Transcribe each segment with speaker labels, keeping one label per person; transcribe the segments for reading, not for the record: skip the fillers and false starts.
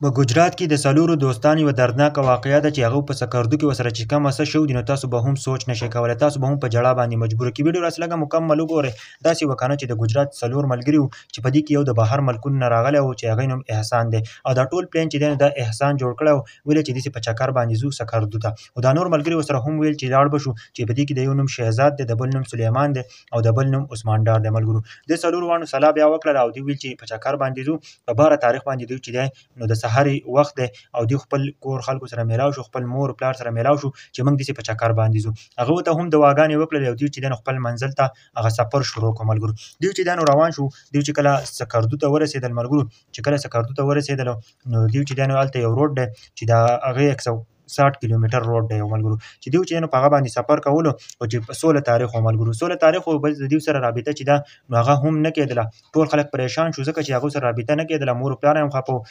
Speaker 1: په ګجرات کې د څلورو دوستانو یوه دردناکه واقعه ده چې هغه په سکردو کې ورسره چې کومه څه شوي دي نو تاسو به هم سوچ نشئ کولی، تاسو به هم په ژړا باندې مجبوره کړي. ویډیو راسره لږه مکمل وګورئ. داسې وه که نه چې د ګجرات څلور ملګري وو چې په دې کې یو د بهر ملکونو نه راغلی و چې هغه نوم احسان دی او دا ټول پلان چې دی نو دا احسان جوړ کړی و. ویل چې داسې په چکر باندې ځو سکردو ته، او دا نور ملګري ورسره هم ویل چې لاړ به شو چې په دې کې د یو نوم شهزاد دی، د بل نوم سلیمان دی او د بل نوم عثمان ډار دی. ملګرو دې څلورو واڼو سلا بیا وکړله او دوی ویل چې په چکر باندې ځو. په 12 تاریخ باندې دوی چې دی نو د سحر وخت دی او دوی خپل کور خلکو سره میلاو شو، خپل مور پلار سره میلاو شو چې موږ داسې په چکر باندې ځو. هغه ورته هم دعاګانې وکړلې او دوی چې دی نو خپل منزل ته هغه سفر شروع کړو. ملګرو دوی چې دی نو روان شو، دوی چې کله سکردو ته ورسېدل، ملګرو چې کله سکردو ته ورسېدل نو دوی چې دی نو هلته یو روډ دی چې د هغې 160 کیلومتر روډ دی ملګرو چې دوی چې نو په هغه باندې سفر کولو او چې 16 تاریخ و ملګرو 16 تاریخ و بل د دوی سره رابطه چې ده نو هغه هم نه کېدله. ټول خلک پریشان شو ځکه چې هغوی سره رابطه نه کېدله، مور و پلار هم خفه وو،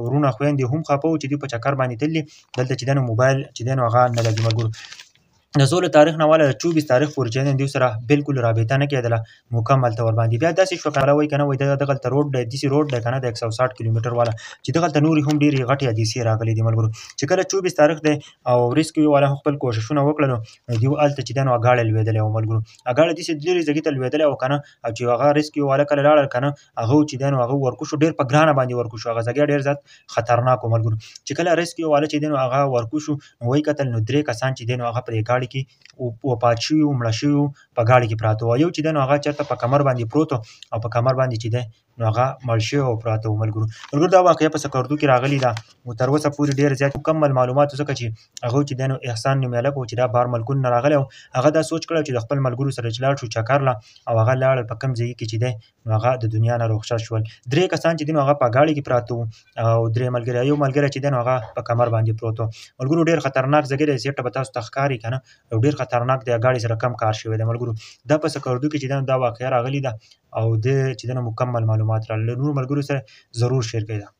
Speaker 1: ورونه خویندې هم خفه وو چې دوی په چکر باندې تللي. دلته چې دی نو موبایل چې دی نو هغه نه لګي. ملګرو د 16 تاریخ نه واله د 24 تاریخ پورې چې دی دوی سره بالکل رابطه نه کېدله مکمل طور باندې. بیا داسې شوه که نه وایي که نه وایي دغلته روډ دی، داسې روډ دی که نه د 160 کیلومتر والا چې دغلته نورې هم ډېرې غټې حادثې راغلي دي. ملګرو چې کله 24 تاریخ دی او ریسکیو والا هم خپل کوښښونه وکړل نو دوی هلته چې دی نو اګاړې لوېدلې وه. ملګرو اګاړې داسې لرې ځایګي ته لوېدلې وه که نه، او چې هغه ریسکیو والا کله لاړل که نه هغه چې دی نو هغه ورکو شو، ډېر په ګرانه باندې ورکو شو، هغه ځایګی ډېر زیات خطرناک و. ملګرو چې کله ریسکیو والا چې دی نو هغه ورکو شو نو وایي کتل نو 3 کسان چې دی نو هغه په دې ګاډي کې وفات شوي وو، مړه شوي وو، په ګاډي کې پراته وو. یو چې دی نو هغه چېرته په کمر باندې پروت او په کمر باندې چې دی نو هغه مړ شوی او پراته وو. ملګرو دا واقعه په سکردو کې راغلې ده او تر اوسه پورې ډېر زیات مکمل معلومات ځکه چې هغه چې دی نو احسان نومې هلک و چې دا بهر ملکونو نه راغلی و، هغه دا سوچ کړی چې د خپل ملګرو سره چې لاړ شو چکر له او هغه لاړل په کوم ځای کې چې دی نو هغه د دنیا نه رخصت شول. 3 کسان چې دی نو هغه په ګاډي کې پراته وو او 3 ملګري، یو ملګری چې دی نو هغه په کمر باندې پروت و. ملګرو ډېر خطرناک ځای دی، سیټه به تاسو ته ښکاري که نه، او ډېر خطرناک دی، ګاډي سره کم کار شوی دی. ملګرو دا په سکردو کې چې دی نو دا واقعه راغلې ده او د چې دی نو مکمل معلومات راغلل، نورو ملګرو سره ضرور شیر کړئ.